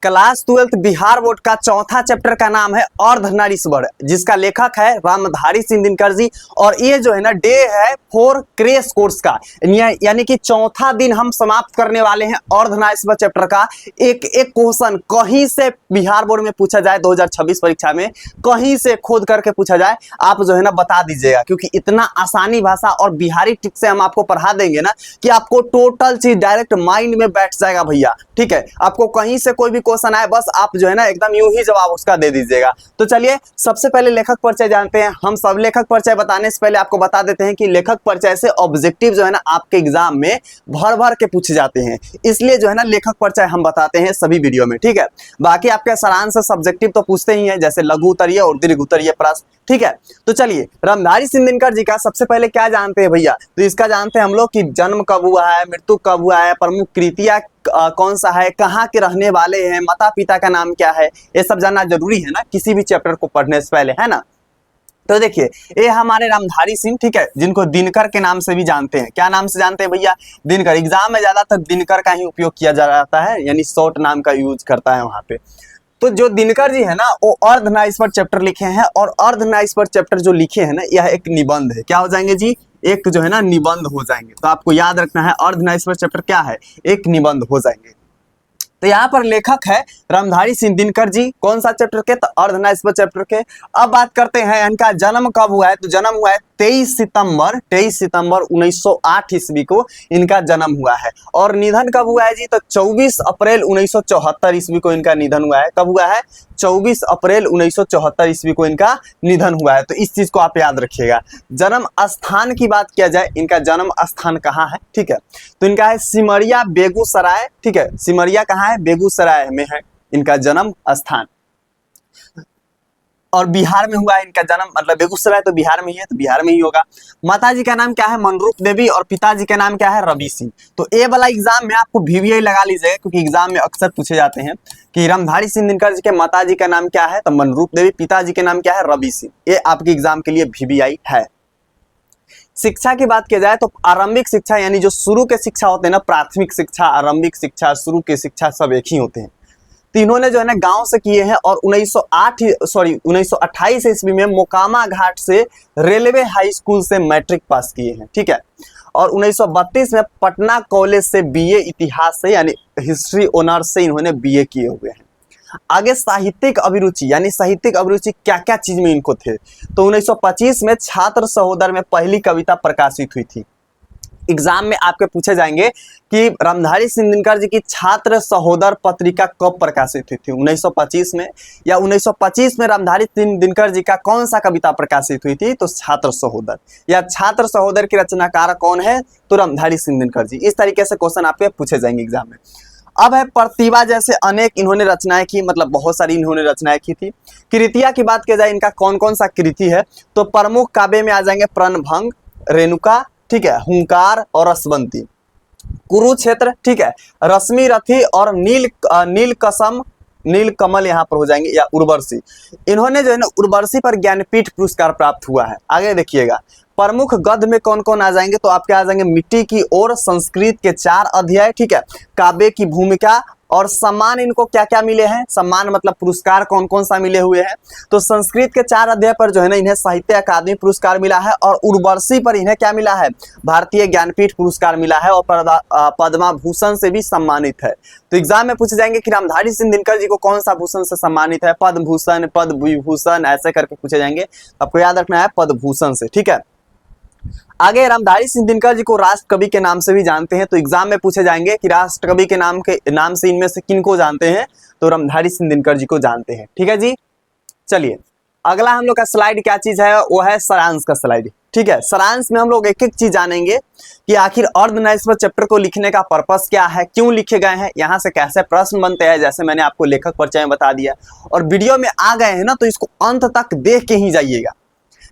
Class 12 Bihar board का चौथा chapter का नाम है अर्धनारीश्वर, जिसका लेखक है रामधारी सिंह दिनकर जी। और ये जो है ना डे है फॉर क्रैश कोर्स का, यानी कि चौथा दिन हम समाप्त करने वाले हैं अर्धनारीश्वर चैप्टर का। एक एक क्वेश्चन कहीं से बिहार बोर्ड में पूछा जाए 2026 परीक्षा में, कहीं से खोद करके पूछा जाए, आप जो है ना बता दीजिएगा, क्योंकि इतना आसानी भाषा और बिहारी ट्रिक से हम आपको पढ़ा देंगे ना कि आपको टोटल चीज डायरेक्ट माइंड में बैठ जाएगा भैया। ठीक है, आपको कहीं से कोई भी क्वेश्चन आए बस आप जो है ना एकदम यूं ही जवाब उसका दे दीजिएगा। तो चलिए सबसे पहले लेखक परिचय जानते हैं। हम सब लेखक परिचय बताने से पहले आपको बता देते हैं कि लेखक परिचय से ऑब्जेक्टिव जो है ना आपके एग्जाम में भर भर के पूछे जाते हैं, इसलिए जो है ना लेखक परिचय हम बताते हैं सभी वीडियो में। ठीक है, बाकी आपके सारांश से सब्जेक्टिव तो पूछते ही हैं, जैसे लघु उत्तरीय और दीर्घ उत्तरीय प्रश्न। ठीक है, तो चलिए रामधारी सिंह दिनकर जी का सबसे पहले क्या जानते हैं भैया, तो इसका जानते हैं हम लोग कि जन्म कब हुआ है, मृत्यु कब हुआ है, प्रमुख कृतियां कौन सा है, कहाँ के रहने वाले हैं, माता पिता का नाम क्या है, ये सब जानना जरूरी है ना किसी भी चैप्टर को पढ़ने से पहले, है ना। तो देखिए ये हमारे रामधारी सिंह, ठीक है, जिनको दिनकर के नाम से भी जानते हैं। क्या नाम से जानते हैं भैया? दिनकर। एग्जाम में ज्यादातर दिनकर का ही उपयोग किया जाता है, यानी शॉर्ट नाम का यूज करता है वहां पे। तो जो दिनकर जी है ना वो अर्धनारीश्वर चैप्टर लिखे हैं, और अर्धनारीश्वर चैप्टर जो लिखे हैं ना यह एक निबंध है। क्या हो जाएंगे जी? एक जो है ना निबंध हो जाएंगे। तो आपको याद रखना है अर्धनारीश्वर चैप्टर क्या है, एक निबंध हो जाएंगे। तो यहाँ पर लेखक है रामधारी सिंह दिनकर जी, कौन सा चैप्टर के? तो अर्धनारीश्वर चैप्टर के। अब बात करते हैं इनका जन्म कब हुआ है, तो जन्म हुआ है 23 सितंबर 1908 ईस्वी को इनका जन्म हुआ है। और निधन कब हुआ है जी? तो 24 अप्रैल 1974 ईस्वी को इनका निधन हुआ है। कब हुआ है? 24 अप्रैल 1974 ईस्वी को इनका निधन हुआ है। तो इस चीज को आप याद रखिएगा। जन्म स्थान की बात किया जाए, इनका जन्म स्थान कहाँ है? ठीक है, तो इनका है सिमरिया बेगूसराय। ठीक है, सिमरिया कहाँ है? बेगूसराय में है इनका जन्म स्थान। और बिहार में हुआ है इनका जन्म, मतलब बेगूसराय तो बिहार में ही है, तो बिहार में ही होगा। माता जी का नाम क्या है? मनरूप देवी। और पिताजी का नाम क्या है? रवि सिंह। तो ये वाला एग्जाम में आपको VVI लगा लीजिएगा, क्योंकि एग्जाम में अक्सर पूछे जाते हैं कि रामधारी सिंह दिनकर जी के माता जी का नाम क्या है, तो मनरूप देवी। पिताजी के नाम क्या है? रवि सिंह। ये आपके एग्जाम के लिए VVI है। शिक्षा की बात किया जाए तो आरंभिक शिक्षा, यानी जो शुरू के शिक्षा होते हैं ना, प्राथमिक शिक्षा, आरंभिक शिक्षा, शुरू के शिक्षा सब एक ही होते हैं। तो इन्होंने जो है ना गांव से किए हैं, और 1928 ईस्वी में मोकामा घाट से रेलवे हाई स्कूल से मैट्रिक पास किए हैं। ठीक है, और 1932 में पटना कॉलेज से BA इतिहास से, यानी हिस्ट्री ऑनर्स से इन्होंने BA किए हुए हैं। आगे साहित्यिक अभिरुचि, यानी साहित्यिक अभिरुचि क्या क्या चीज में इनको थे, तो 1925 में छात्र सहोदर में पहली कविता प्रकाशित हुई थी। एग्जाम में आपके पूछे जाएंगे कि रामधारी सिंह दिनकर जी की छात्र सहोदर पत्रिका कब प्रकाशित हुई थी, 1925 में, या 1925 में रामधारी सिंह दिनकर जी का कौन सा कविता प्रकाशित हुई थी, तो छात्र सहोदर। या छात्र सहोदर के रचनाकार कौन है, तो रामधारी सिंह दिनकर जी। इस तरीके से क्वेश्चन आपके पूछे जाएंगे एग्जाम में। अब है प्रतिभा, जैसे अनेक इन्होंने रचनाएं की, मतलब बहुत सारी इन्होंने रचनाएं की थी। कृतियां की बात की जाए, इनका कौन कौन सा कृति है, तो प्रमुख काव्य में आ जाएंगे प्रणभंग, रेणुका, ठीक है, हुंकार और रसवंती। कुरुक्षेत्र, ठीक है, रश्मि रथी और नील कमल यहाँ पर हो जाएंगे, या उर्वशी। इन्होंने जो है ना उर्वशी पर ज्ञानपीठ पुरस्कार प्राप्त हुआ है। आगे देखिएगा प्रमुख गद्य में कौन कौन आ जाएंगे, तो आपके आ जाएंगे मिट्टी की ओर, संस्कृत के 4 अध्याय, ठीक है, काव्य की भूमिका। और सम्मान इनको क्या क्या मिले हैं, सम्मान मतलब पुरस्कार कौन कौन सा मिले हुए हैं, तो संस्कृत के 4 अध्याय पर जो है ना इन्हें साहित्य अकादमी पुरस्कार मिला है, और उर्वशी पर इन्हें क्या मिला है, भारतीय ज्ञानपीठ पुरस्कार मिला है, और पद्मा भूषण से भी सम्मानित है। तो एग्जाम में पूछे जाएंगे कि रामधारी सिंह दिनकर जी को कौन सा भूषण से सम्मानित है, पद्म भूषण, पद्म विभूषण, ऐसे करके पूछे जाएंगे। आपको याद रखना है पद्म भूषण से। ठीक है, आगे रामधारी सिंह दिनकर जी को राष्ट्र कवि के नाम से भी जानते हैं। तो एग्जाम में पूछे जाएंगे कि राष्ट्र कवि के नाम से इनमें से किन को जानते हैं, तो रामधारी सिंह दिनकर जी को जानते हैं। ठीक है जी, चलिए अगला हम लोग का स्लाइड क्या चीज है, वो है सारांश का स्लाइड। ठीक है, सारांश में हम लोग एक एक चीज जानेंगे कि आखिर अर्धनारीश्वर चैप्टर को लिखने का पर्पस क्या है, क्यों लिखे गए हैं, यहाँ से कैसे प्रश्न बनते हैं, जैसे मैंने आपको लेखक परिचय में बता दिया। और वीडियो में आ गए हैं ना, तो इसको अंत तक देख के ही जाइएगा,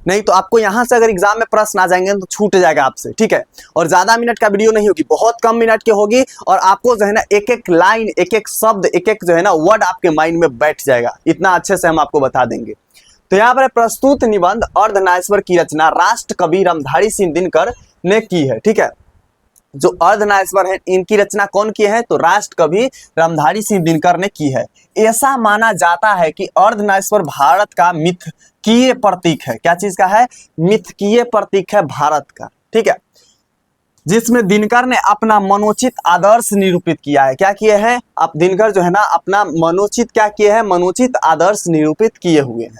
नहीं तो आपको यहां से अगर एग्जाम में प्रश्न आ जाएंगे तो छूट जाएगा आपसे। ठीक है, और ज्यादा मिनट का वीडियो नहीं होगी, बहुत कम मिनट की होगी, और आपको जो है ना एक एक लाइन, एक एक शब्द, एक एक जो है ना वर्ड आपके माइंड में बैठ जाएगा, इतना अच्छे से हम आपको बता देंगे। तो यहाँ पर प्रस्तुत निबंध अर्धनारीश्वर की रचना राष्ट्र कवि रामधारी सिंह दिनकर ने की है। ठीक है, जो अर्धनारीश्वर है इनकी रचना कौन की है? तो राष्ट्रकवि रामधारी सिंह दिनकर ने की है। ऐसा माना जाता है कि अर्धनारीश्वर भारत का मिथकीय प्रतीक है। क्या चीज का है? मिथकीय प्रतीक है भारत का, ठीक है, जिसमें दिनकर ने अपना मनोचित आदर्श निरूपित किया है। क्या किए हैं? आप दिनकर जो है ना अपना मनोचित क्या किए हैं? मनोचित आदर्श निरूपित किए हुए हैं।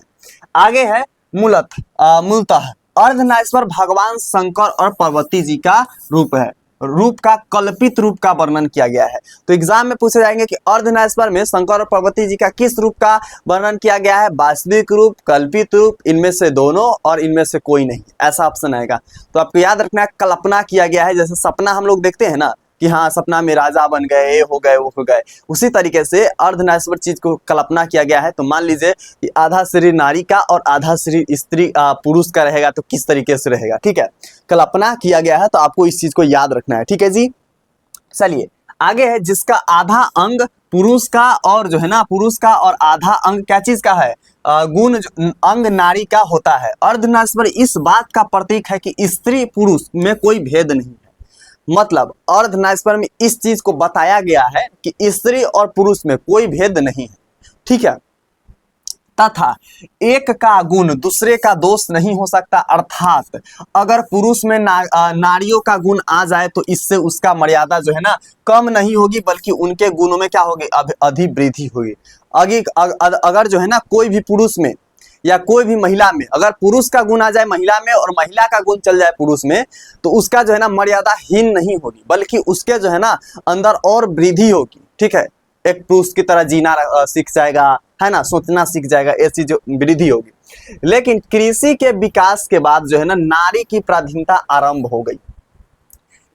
आगे है मूलतः अर्धनारीश्वर भगवान शंकर और पार्वती जी का रूप है। रूप का कल्पित रूप का वर्णन किया गया है। तो एग्जाम में पूछे जाएंगे कि अर्धनारीश्वर में शंकर और पार्वती जी का किस रूप का वर्णन किया गया है? वास्तविक रूप, कल्पित रूप, इनमें से दोनों और इनमें से कोई नहीं, ऐसा ऑप्शन आएगा। तो आपको याद रखना है कल्पना किया गया है। जैसे सपना हम लोग देखते हैं ना कि हाँ सपना में राजा बन गए, ये हो गए, वो हो गए, उसी तरीके से अर्धनारीश्वर चीज को कल्पना किया गया है। तो मान लीजिए कि आधा शरीर नारी का और आधा शरीर स्त्री पुरुष का रहेगा तो किस तरीके से रहेगा, ठीक है, कल्पना किया गया है। तो आपको इस चीज को याद रखना है, ठीक है जी। चलिए आगे है, जिसका आधा अंग पुरुष का और जो है ना पुरुष का और आधा अंग क्या चीज का है? गुण अंग नारी का होता है। अर्धनारीश्वर इस बात का प्रतीक है कि स्त्री पुरुष में कोई भेद नहीं है। मतलब अर्धनारीश्वर में इस चीज को बताया गया है कि स्त्री और पुरुष में कोई भेद नहीं है, ठीक है, तथा एक का गुण दूसरे का दोष नहीं हो सकता। अर्थात अगर पुरुष में नारियों का गुण आ जाए तो इससे उसका मर्यादा जो है ना कम नहीं होगी, बल्कि उनके गुणों में क्या होगी? अधिवृद्धि होगी। अगर जो है ना कोई भी पुरुष में या कोई भी महिला में अगर पुरुष का गुण आ जाए महिला में और महिला का गुण चल जाए पुरुष में, तो उसका जो है ना मर्यादा हीन नहीं होगी, बल्कि उसके जो है ना अंदर और वृद्धि होगी, ठीक है, एक पुरुष की तरह जीना सीख जाएगा, है ना, सोचना सीख जाएगा, ऐसी जो वृद्धि होगी। लेकिन कृषि के विकास के बाद जो है ना नारी की प्राधीनता आरंभ हो गई।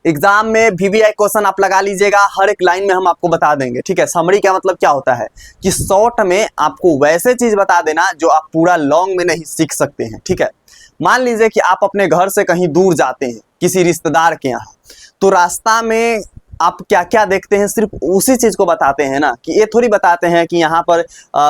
एग्जाम में VVI क्वेश्चन आप लगा लीजिएगा, हर एक लाइन में हम आपको बता देंगे, ठीक है। समरी का मतलब क्या होता है कि शॉर्ट में आपको वैसे चीज बता देना जो आप पूरा लॉन्ग में नहीं सीख सकते हैं, ठीक है। मान लीजिए कि आप अपने घर से कहीं दूर जाते हैं किसी रिश्तेदार के यहाँ, तो रास्ता में आप क्या क्या देखते हैं सिर्फ उसी चीज को बताते हैं ना, कि ये थोड़ी बताते हैं कि यहाँ पर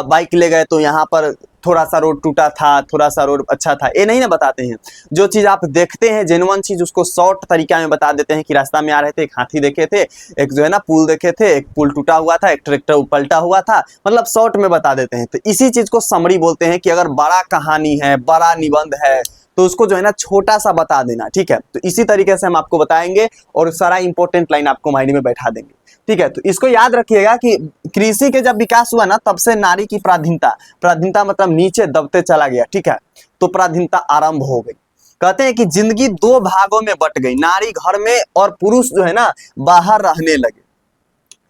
बाइक ले गए तो यहाँ पर थोड़ा सा रोड टूटा था, थोड़ा सा रोड अच्छा था, ये नहीं ना बताते हैं। जो चीज आप देखते हैं जेन्युइन चीज उसको शॉर्ट तरीका में बता देते हैं कि रास्ता में आ रहे थे, एक हाथी देखे थे, एक जो है ना पुल देखे थे, एक पुल टूटा हुआ था, एक ट्रैक्टर पलटा हुआ था, मतलब शॉर्ट में बता देते हैं। तो इसी चीज को समरी बोलते हैं कि अगर बड़ा कहानी है, बड़ा निबंध है, तो उसको जो है ना छोटा सा बता देना, ठीक है। तो इसी तरीके से हम आपको बताएंगे और सारा इंपॉर्टेंट लाइन आपको माइंड में बैठा देंगे, ठीक है। तो इसको याद रखिएगा कि कृषि के जब विकास हुआ ना तब से नारी की प्राधीनता मतलब नीचे दबते चला गया, ठीक है, तो प्राधीनता आरंभ हो गई। कहते हैं कि जिंदगी दो भागों में बट गई, नारी घर में और पुरुष जो है ना बाहर रहने लगे।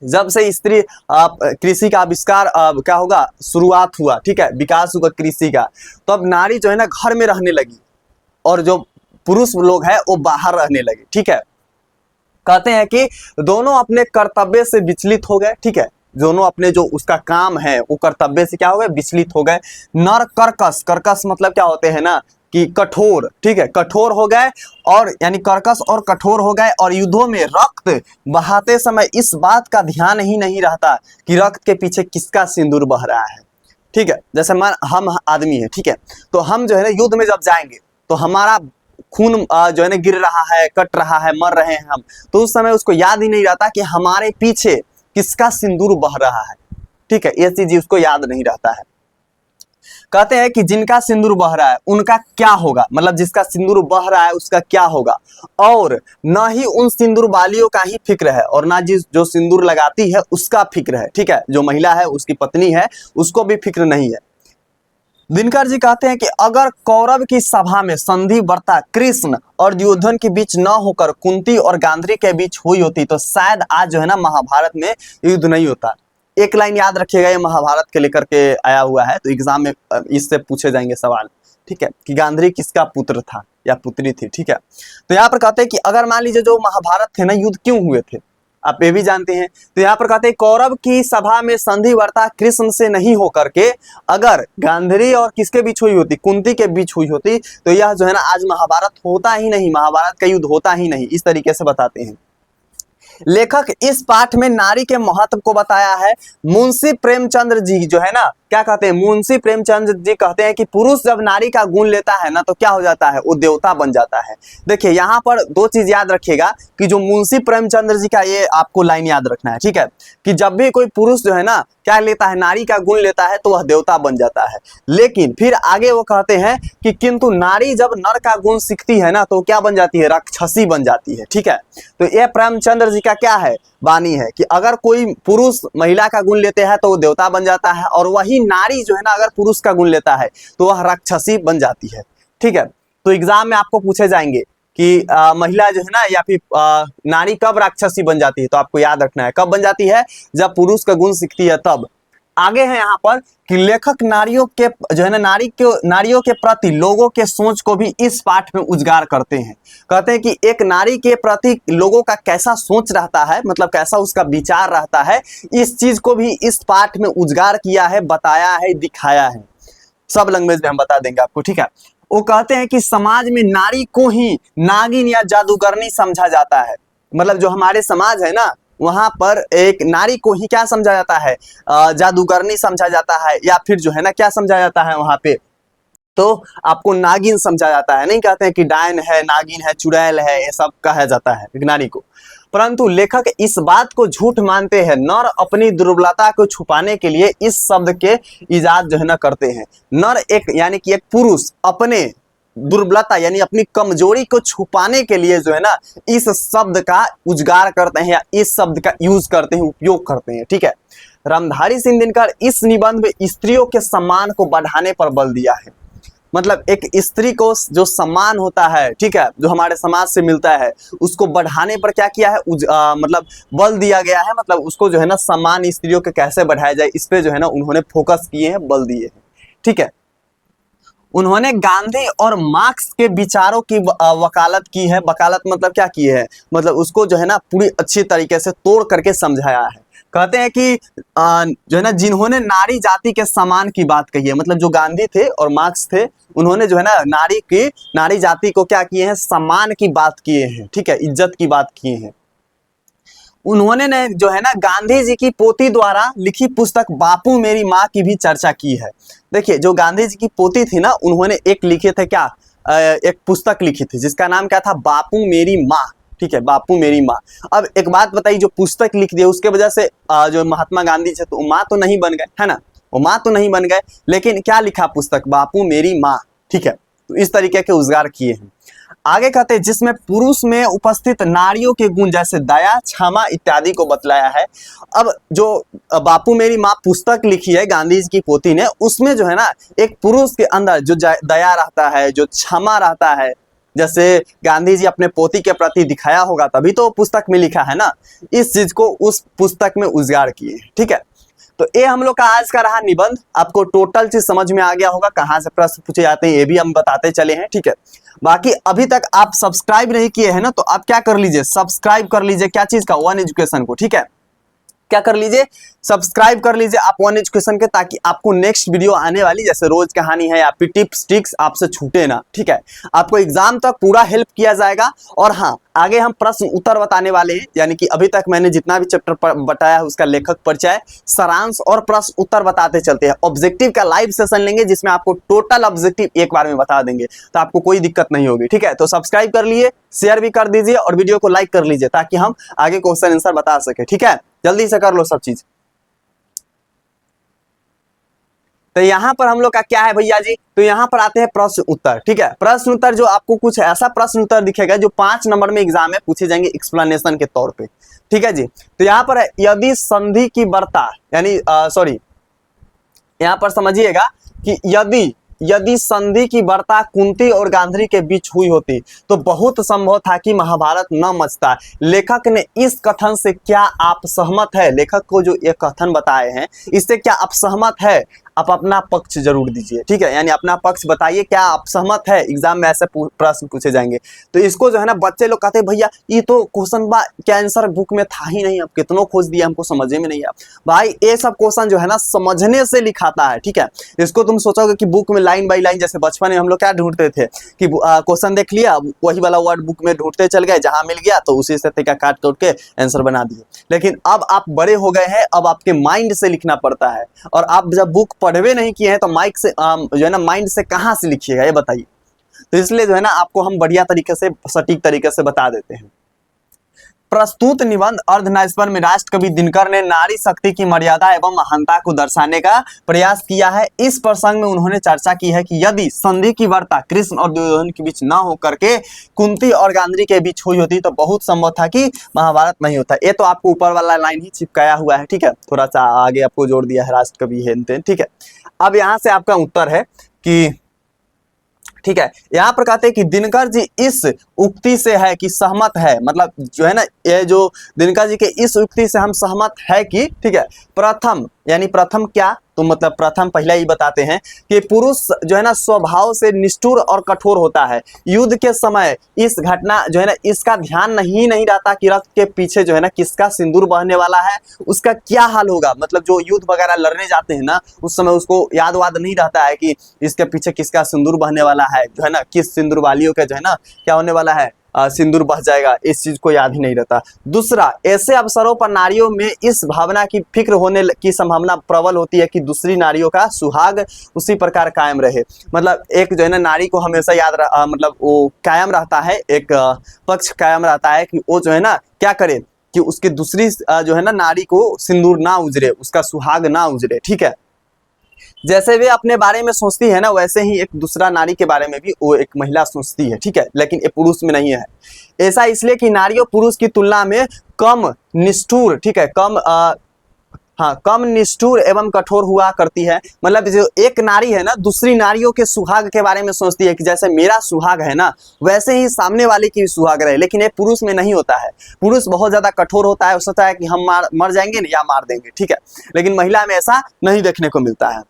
जब से स्त्री कृषि का आविष्कार क्या होगा शुरुआत हुआ, ठीक है, विकास हुआ कृषि का, तो अब नारी जो है ना घर में रहने लगी और जो पुरुष लोग हैं वो बाहर रहने लगे, ठीक है। कहते हैं कि दोनों अपने कर्तव्य से विचलित हो गए, ठीक है, दोनों अपने जो उसका काम है वो कर्तव्य से क्या हो गए? विचलित हो गए। नर कर्कश मतलब क्या होते हैं ना कि कठोर, ठीक है, कठोर हो गए, और यानी कर्कश और कठोर हो गए, और युद्धों में रक्त बहाते समय इस बात का ध्यान ही नहीं रहता कि रक्त के पीछे किसका सिंदूर बह रहा है, ठीक है। जैसे मान हम आदमी है, ठीक है, तो हम जो है ना युद्ध में जब जाएंगे तो हमारा खून जो है ना गिर रहा है, कट रहा है, मर रहे हैं हम, तो उस समय उसको याद ही नहीं रहता कि हमारे पीछे किसका सिंदूर बह रहा है, ठीक है, ये चीज उसको याद नहीं रहता है। कहते हैं कि जिनका सिंदूर बह रहा है उनका क्या होगा, मतलब जिसका सिंदूर बह रहा है उसका क्या होगा, और न ही उन सिंदूर वालियों का ही फिक्र है और ना जो सिंदूर लगाती है उसका फिक्र है, ठीक है, जो महिला है उसकी पत्नी है उसको भी फिक्र नहीं है। दिनकर जी कहते हैं कि अगर कौरव की सभा में संधि वार्ता कृष्ण और दुर्योधन के बीच न होकर कुंती और गांधारी के बीच हुई होती तो शायद आज जो है ना महाभारत में युद्ध नहीं होता। एक लाइन याद रखिएगा, ये महाभारत के लेकर के आया हुआ है, तो एग्जाम में इससे पूछे जाएंगे सवाल, ठीक है, कि गांधारी किसका पुत्र था या पुत्री थी, ठीक है। तो यहाँ पर कहते हैं कि अगर मान लीजिए जो महाभारत थे ना युद्ध क्यों हुए थे आप ये भी जानते हैं, तो यहाँ पर कहते हैं कौरव की सभा में संधि वार्ता कृष्ण से नहीं होकर के अगर गांधारी और किसके बीच हुई होती, कुंती के बीच हुई होती, तो यह जो है ना आज महाभारत होता ही नहीं, महाभारत का युद्ध होता ही नहीं, इस तरीके से बताते हैं। लेखक इस पाठ में नारी के महत्व को बताया है। मुंशी प्रेमचंद्र जी जो है ना क्या कहते हैं, मुंशी प्रेमचंद जी कहते हैं कि पुरुष जब नारी का गुण लेता है ना तो क्या हो जाता है, वो देवता बन जाता है। देखिए यहाँ पर दो चीज याद रखिएगा कि जो मुंशी प्रेमचंद्र जी का, ये आपको लाइन याद रखना है, ठीक है, कि जब भी कोई पुरुष जो है ना क्या लेता है, नारी का गुण लेता है तो वह देवता बन जाता है। लेकिन फिर आगे वो कहते हैं कि किंतु नारी जब नर का गुण सीखती है ना तो क्या बन जाती है, राक्षसी बन जाती है, ठीक है। तो ये प्रेमचंद्र जी का क्या है, वाणी है कि अगर कोई पुरुष महिला का गुण लेते हैं तो वो देवता बन जाता है, और वही नारी जो है ना अगर पुरुष का गुण लेता है तो वह राक्षसी बन जाती है, ठीक है। तो एग्जाम में आपको पूछे जाएंगे कि महिला जो है ना या फिर नारी कब राक्षसी बन जाती है, तो आपको याद रखना है कब बन जाती है, जब पुरुष का गुण सीखती है तब। आगे है यहाँ पर कि लेखक नारियों के जो है ना नारियों के प्रति लोगों के सोच को भी इस पाठ में उजागर करते हैं। कहते हैं कि एक नारी के प्रति लोगों का कैसा सोच रहता है, मतलब कैसा उसका विचार रहता है, इस चीज को भी इस पाठ में उजागर किया है, बताया है, दिखाया है। सब लैंग्वेज में हम बता देंगे आपको, ठीक है। वो कहते हैं कि समाज में नारी को ही नागिन या जादूगरनी समझा जाता है। मतलब जो हमारे समाज है ना वहां पर एक नारी को ही क्या समझा जाता है, जादूगरनी समझा जाता है, या फिर जो है ना क्या समझा जाता है वहां पे, तो आपको नागिन समझा जाता है। नहीं कहते हैं कि डायन है, नागिन है, चुड़ैल है, ये सब कहा जाता है नारी को। परंतु लेखक इस बात को झूठ मानते हैं। नर अपनी दुर्बलता को छुपाने के लिए इस शब्द के इजाद जो है ना करते हैं। नर एक यानी कि एक पुरुष अपने दुर्बलता यानी अपनी कमजोरी को छुपाने के लिए जो है ना इस शब्द का उजागर करते हैं, या इस शब्द का यूज करते हैं, उपयोग करते हैं, ठीक है। रामधारी सिंह दिनकर इस निबंध में स्त्रियों के सम्मान को बढ़ाने पर बल दिया है। मतलब एक स्त्री को जो सम्मान होता है, ठीक है, जो हमारे समाज से मिलता है, उसको बढ़ाने पर क्या किया है, मतलब बल दिया गया है। मतलब उसको जो है ना सम्मान स्त्रियों के कैसे बढ़ाया जाए, इस पे जो है ना उन्होंने फोकस किए हैं, बल दिए हैं, ठीक है। उन्होंने गांधी और मार्क्स के विचारों की वकालत की है। वकालत मतलब क्या की है, मतलब उसको जो है ना पूरी अच्छी तरीके से तोड़ करके समझाया है। कहते हैं कि जो है ना जिन्होंने नारी जाति के सम्मान की बात कही है, मतलब जो गांधी थे और मार्क्स थे, उन्होंने जो है ना नारी जाति को क्या किए हैं, सम्मान की बात किए हैं, ठीक है, इज्जत की बात किए हैं। उन्होंने ने जो है ना गांधी जी की पोती द्वारा लिखी पुस्तक बापू मेरी माँ की भी चर्चा की है। देखिए जो गांधी जी की पोती थी ना, उन्होंने एक लिखे थे क्या, एक पुस्तक लिखी थी जिसका नाम क्या था, बापू मेरी माँ, ठीक है, बापू मेरी माँ। अब एक बात बताइए, जो पुस्तक लिख दी उसके वजह से जो महात्मा गांधी जी तो माँ तो नहीं बन गए, है ना, वो माँ तो नहीं बन गए, लेकिन क्या लिखा पुस्तक, बापू मेरी माँ, ठीक है। तो इस तरीके के उजागर किए हैं। आगे कहते हैं जिसमें पुरुष में उपस्थित नारियों के गुण जैसे दया, क्षमा इत्यादि को बतलाया है। अब जो बापू मेरी माँ पुस्तक लिखी है गांधी जी की पोती ने, उसमें जो है ना एक पुरुष के अंदर जो दया रहता है, जो क्षमा रहता है, जैसे गांधी जी अपने पोती के प्रति दिखाया होगा तभी तो पुस्तक में लिखा है ना, इस चीज को उस पुस्तक में उजागर किए, ठीक है। तो ये हम लोग का आज का रहा निबंध। आपको टोटल चीज समझ में आ गया होगा, कहाँ से प्रश्न पूछे जाते हैं ये भी हम बताते चले हैं, ठीक है। बाकी अभी तक आप सब्सक्राइब नहीं किए हैं ना, तो आप क्या कर लीजिए, सब्सक्राइब कर लीजिए, क्या चीज का, वन एजुकेशन को, ठीक है। क्या कर लीजिए, सब्सक्राइब कर लीजिए आप वन एजुकेशन के, ताकि आपको नेक्स्ट वीडियो आने वाली जैसे रोज कहानी है या फिर टिप्स ट्रिक्स आपसे छूटे ना, ठीक है। आपको एग्जाम तक पूरा हेल्प किया जाएगा। और हाँ, आगे हम प्रश्न उत्तर बताने वाले हैं, यानी कि अभी तक मैंने जितना भी चैप्टर बताया है उसका लेखक परिचय, सारांश और प्रश्न उत्तर बताते चलते हैं। ऑब्जेक्टिव का लाइव सेशन लेंगे जिसमें आपको टोटल ऑब्जेक्टिव एक बार में बता देंगे, तो आपको कोई दिक्कत नहीं होगी, ठीक है। तो सब्सक्राइब कर लिए, शेयर भी कर दीजिए और वीडियो को लाइक कर लीजिए, ताकि हम आगे क्वेश्चन आंसर बता सके, ठीक है। जल्दी से कर लो सब चीज। तो यहाँ पर हम लोग का क्या है भैया जी, तो यहाँ पर आते हैं प्रश्न उत्तर, ठीक है। प्रश्न उत्तर जो आपको कुछ ऐसा प्रश्न उत्तर दिखेगा जो 5 नंबर में एग्जाम में पूछे जाएंगे एक्सप्लेनेशन के तौर पे, ठीक है जी। तो यहाँ पर है यदि संधि की वर्ता यानी यहाँ पर समझिएगा कि यदि संधि की वार्ता कुंती और गांधी के बीच हुई होती तो बहुत संभव था कि महाभारत न मचता। लेखक ने इस कथन से क्या आप सहमत है, लेखक को जो ये कथन बताए हैं इससे क्या आप सहमत है, आप अपना पक्ष जरूर दीजिए, ठीक है। यानी अपना पक्ष बताइए, क्या आप सहमत है। एग्जाम में ऐसे प्रश्न पूछे जाएंगे। तो इसको जो है ना बच्चे लोग कहते हैं भैया ये तो क्वेश्चन क्या आंसर बुक में था ही नहीं, अब कितनों खोज दिया हमको समझ में नहीं आया। भाई ये सब क्वेश्चन जो है ना समझने से लिखाता है, ठीक है। इसको तुम सोचोगे कि बुक में लाइन बाई लाइन, जैसे बचपन में हम लोग क्या ढूंढते थे कि क्वेश्चन देख लिया वही वाला वर्ड बुक में ढूंढते चल गए, जहां मिल गया तो उसी से तरीका काट काट के आंसर बना दिए। लेकिन अब आप बड़े हो गए हैं, अब आपके माइंड से लिखना पड़ता है। और आप जब बुक पढ़वे नहीं किए हैं तो माइक से जो है ना माइंड से कहाँ से लिखिएगा, ये बताइए। तो इसलिए जो है ना आपको हम बढ़िया तरीके से, सटीक तरीके से बता देते हैं। प्रस्तुत निबंध अर्धनारीश्वर में राष्ट्रकवि दिनकर ने नारी शक्ति की मर्यादा एवं महानता को दर्शाने का प्रयास किया है। इस प्रसंग में उन्होंने चर्चा की है कि यदि संधि की वार्ता कृष्ण और दुर्योधन के बीच न हो करके कुंती और गांधारी के बीच हुई होती तो बहुत संभव था कि महाभारत नहीं होता। ये तो आपको ऊपर वाला लाइन ही चिपकाया हुआ है, ठीक है, थोड़ा सा आगे आपको जोड़ दिया है राष्ट्रकवि है, ठीक है। अब यहाँ से आपका उत्तर है कि, ठीक है, यहाँ पर कहते हैं कि दिनकर जी इस उक्ति से है कि सहमत है, मतलब जो है ना ये जो दिनकर जी के इस उक्ति से हम सहमत है कि, ठीक है, प्रथम यानी प्रथम क्या, तो मतलब प्रथम पहले ही बताते हैं कि पुरुष जो है ना स्वभाव से निष्ठुर और कठोर होता है। युद्ध के समय इस घटना जो है ना इसका ध्यान नहीं रहता कि रक्त के पीछे जो है ना किसका सिंदूर बहने वाला है, उसका क्या हाल होगा। मतलब जो युद्ध वगैरह लड़ने जाते हैं ना उस समय उसको याद वाद नहीं रहता है कि इसके पीछे किसका सिंदूर बहने वाला है, जो है ना किस सिंदूर वालियों का जो है ना क्या होने वाला है, सिंदूर बह जाएगा, इस चीज को याद ही नहीं रहता। दूसरा, ऐसे अवसरों पर नारियों में इस भावना की फिक्र होने की संभावना प्रबल होती है कि दूसरी नारियों का सुहाग उसी प्रकार कायम रहे। मतलब एक जो है ना नारी को हमेशा याद मतलब वो कायम रहता है, एक पक्ष कायम रहता है कि वो जो है ना क्या करे कि उसकी दूसरी जो है ना नारी को सिंदूर ना उजरे, उसका सुहाग ना उजरे, ठीक है। जैसे वे अपने बारे में सोचती है ना वैसे ही एक दूसरा नारी के बारे में भी वो एक महिला सोचती है, ठीक है, लेकिन ये पुरुष में नहीं है। ऐसा इसलिए कि नारियों पुरुष की तुलना में कम निष्ठुर, ठीक है, कम निष्ठुर एवं कठोर हुआ करती है। मतलब जो एक नारी है ना दूसरी नारियों के सुहाग के बारे में सोचती है कि जैसे मेरा सुहाग है ना वैसे ही सामने वाले की भी सुहाग रहे, लेकिन ये पुरुष में नहीं होता है। पुरुष बहुत ज्यादा कठोर होता है, वो सोचता है कि हम मर जाएंगे या मार देंगे, ठीक है, लेकिन महिला में ऐसा नहीं देखने को मिलता है।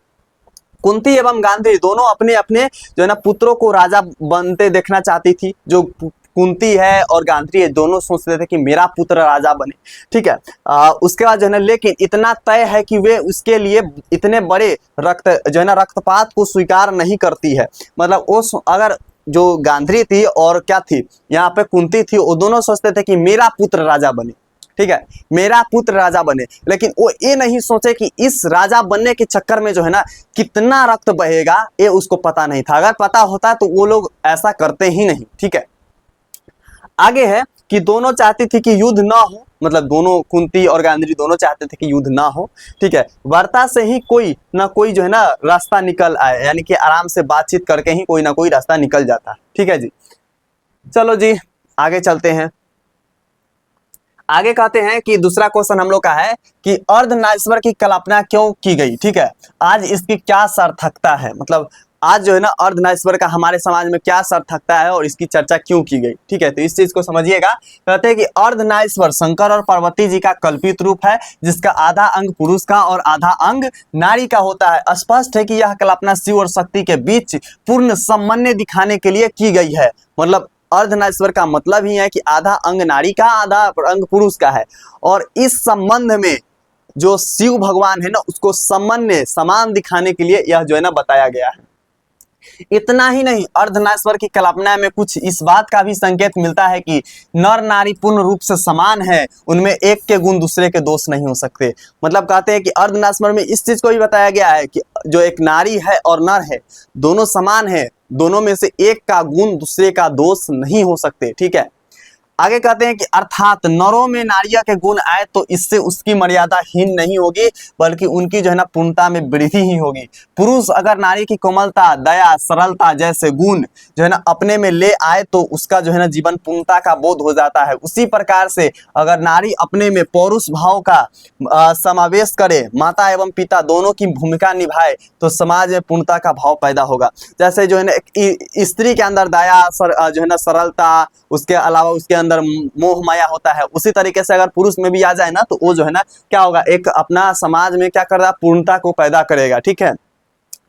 कुंती एवं गांधारी दोनों अपने अपने जो है ना पुत्रों को राजा बनते देखना चाहती थी। जो कुंती है और गांधारी है दोनों सोचते थे कि मेरा पुत्र राजा बने, ठीक है। उसके बाद जो है ना लेकिन इतना तय है कि वे उसके लिए इतने बड़े जो है ना रक्तपात को स्वीकार नहीं करती है। मतलब वो अगर जो गांधारी थी और क्या थी यहाँ पे कुंती थी, वो दोनों सोचते थे कि मेरा पुत्र राजा बने, ठीक है, मेरा पुत्र राजा बने, लेकिन वो ये नहीं सोचे कि इस राजा बनने के चक्कर में जो है ना कितना रक्त बहेगा ये उसको पता नहीं था। अगर पता होता तो वो लोग ऐसा करते ही नहीं, ठीक है। आगे है कि दोनों चाहती थी कि युद्ध ना हो, मतलब दोनों कुंती और गांधारी दोनों चाहते थे कि युद्ध ना हो, ठीक है, वार्ता से ही कोई ना कोई जो है ना रास्ता निकल आए, यानी कि आराम से बातचीत करके ही कोई ना कोई रास्ता निकल जाता, ठीक है जी। चलो जी आगे चलते हैं। आगे कहते हैं कि दूसरा क्वेश्चन हम लोग का है कि अर्धनारीश्वर की कल्पना क्यों की गई, ठीक है, आज इसकी क्या सार्थकता है। मतलब आज जो है ना अर्धनारीश्वर का हमारे समाज में क्या सार्थकता है और इसकी चर्चा क्यों की गई, ठीक है, तो इस चीज को समझिएगा। कहते हैं कि अर्धनारीश्वर शंकर और पार्वती जी का कल्पित रूप है जिसका आधा अंग पुरुष का और आधा अंग नारी का होता है। स्पष्ट है कि यह कल्पना शिव और शक्ति के बीच पूर्ण समन्वय दिखाने के लिए की गई है। मतलब अर्धनारीश्वर का मतलब ही है कि आधा अंग नारी का आधा अंग पुरुष का है, और इस संबंध में जो शिव भगवान है ना उसको समन्वय समान दिखाने के लिए यह जो है ना बताया गया है। इतना ही नहीं, अर्धनारीश्वर की कल्पना में कुछ इस बात का भी संकेत मिलता है कि नर नारी पूर्ण रूप से समान है, उनमें एक के गुण दूसरे के दोष नहीं हो सकते। मतलब कहते हैं कि अर्धनारीश्वर में इस चीज को भी बताया गया है कि जो एक नारी है और नर है दोनों समान है, दोनों में से एक का गुण दूसरे का दोष नहीं हो सकते, ठीक है। आगे कहते हैं कि अर्थात नरों में नारिया के गुण आए तो इससे उसकी मर्यादा हीन नहीं होगी बल्कि उनकी जो है ना पूर्णता में वृद्धि ही होगी। पुरुष अगर नारी की कोमलता, दया, सरलता जैसे गुण जो है ना अपने में ले आए तो उसका जो है ना जीवन पूर्णता का बोध हो जाता है। उसी प्रकार से अगर नारी अपने में पौरुष भाव का समावेश करे, माता एवं पिता दोनों की भूमिका निभाए तो समाज में पूर्णता का भाव पैदा होगा। जैसे जो है ना स्त्री के अंदर दया जो है ना सरलता, उसके अलावा उसके अंदर मोह माया होता है, उसी तरीके से अगर पुरुष में भी आ जाए ना तो वो जो है ना क्या होगा, एक अपना समाज में क्या कर रहा है पूर्णता को पैदा करेगा, ठीक है,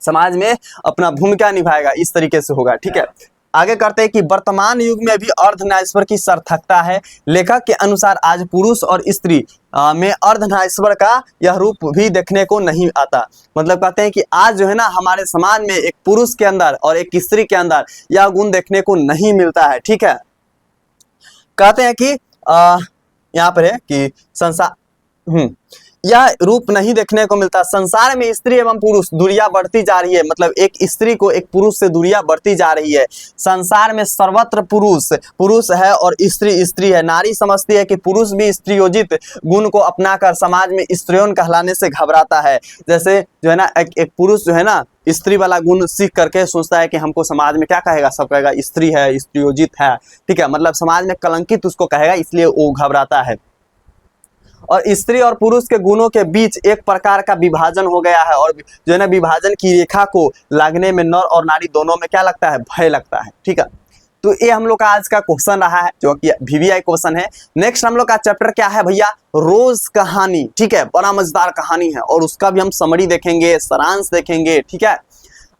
समाज में अपना भूमिका निभाएगा, इस तरीके से होगा, ठीक है। आगे करते हैं कि वर्तमान युग में भी अर्धनारीश्वर की सार्थकता है। लेखक के अनुसार आज पुरुष और स्त्री में अर्धनारीश्वर का यह रूप भी देखने को नहीं आता। मतलब कहते हैं कि आज जो है ना हमारे समाज में एक पुरुष के अंदर और एक स्त्री के अंदर यह गुण देखने को नहीं मिलता है, ठीक है। कहते हैं कि यहाँ पर है कि संसार यह रूप नहीं देखने को मिलता। संसार में स्त्री एवं पुरुष दूरियां बढ़ती जा रही है, मतलब एक स्त्री को एक पुरुष से दूरियां बढ़ती जा रही है। संसार में सर्वत्र पुरुष पुरुष है और स्त्री स्त्री है। नारी समझती है कि पुरुष भी स्त्रियोजित गुण को अपनाकर समाज में स्त्रियों कहलाने से घबराता है। जैसे जो है ना एक पुरुष जो है ना स्त्री वाला गुण सीख करके सोचता है कि हमको समाज में क्या कहेगा, सब कहेगा स्त्री है, स्त्रियोजित है, ठीक है, मतलब समाज में कलंकित उसको कहेगा, इसलिए वो घबराता है। और स्त्री और पुरुष के गुणों के बीच एक प्रकार का विभाजन हो गया है और जो है ना विभाजन की रेखा को लागने में नर और नारी दोनों में क्या लगता है, भय लगता है, ठीक है। तो ये हम लोग का आज का क्वेश्चन रहा है जो कि VVI क्वेश्चन है। नेक्स्ट हम लोग का चैप्टर क्या है भैया, रोज कहानी, ठीक है, बड़ा मजेदार कहानी है और उसका भी हम समरी देखेंगे, सारांश देखेंगे, ठीक है,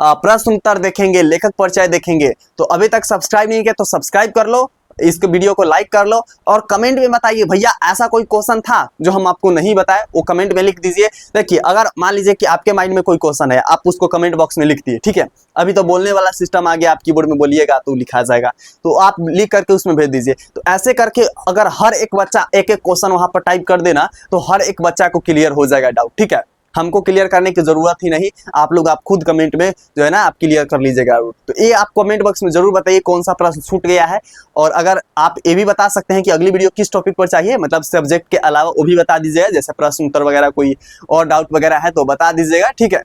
प्रश्न उत्तर देखेंगे, लेखक परिचय देखेंगे। तो अभी तक सब्सक्राइब नहीं किया तो सब्सक्राइब कर लो, इस वीडियो को लाइक कर लो और कमेंट में बताइए भैया ऐसा कोई क्वेश्चन था जो हम आपको नहीं बताए, वो कमेंट में लिख दीजिए। देखिए अगर मान लीजिए कि आपके माइंड में कोई क्वेश्चन है, आप उसको कमेंट बॉक्स में लिख दिए, ठीक है। अभी तो बोलने वाला सिस्टम आ गया, आप कीबोर्ड में बोलिएगा तो लिखा जाएगा, तो आप लिख करके उसमें भेज दीजिए। तो ऐसे करके अगर हर एक बच्चा एक एक क्वेश्चन वहां पर टाइप कर देना तो हर एक बच्चा को क्लियर हो जाएगा डाउट, ठीक है। हमको क्लियर करने की जरूरत ही नहीं, आप लोग आप खुद कमेंट में जो है ना आप क्लियर कर लीजिएगा। तो ये आप कमेंट बॉक्स में जरूर बताइए कौन सा प्रश्न छूट गया है। और अगर आप ये भी बता सकते हैं कि अगली वीडियो किस टॉपिक पर चाहिए, मतलब सब्जेक्ट के अलावा वो भी बता दीजिएगा, जैसे प्रश्न उत्तर वगैरह कोई और डाउट वगैरह है तो बता दीजिएगा, ठीक है।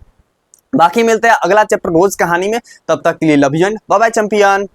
बाकी मिलते हैं अगला चैप्टर रोज कहानी में, तब तक के लिए love you and bye bye champion.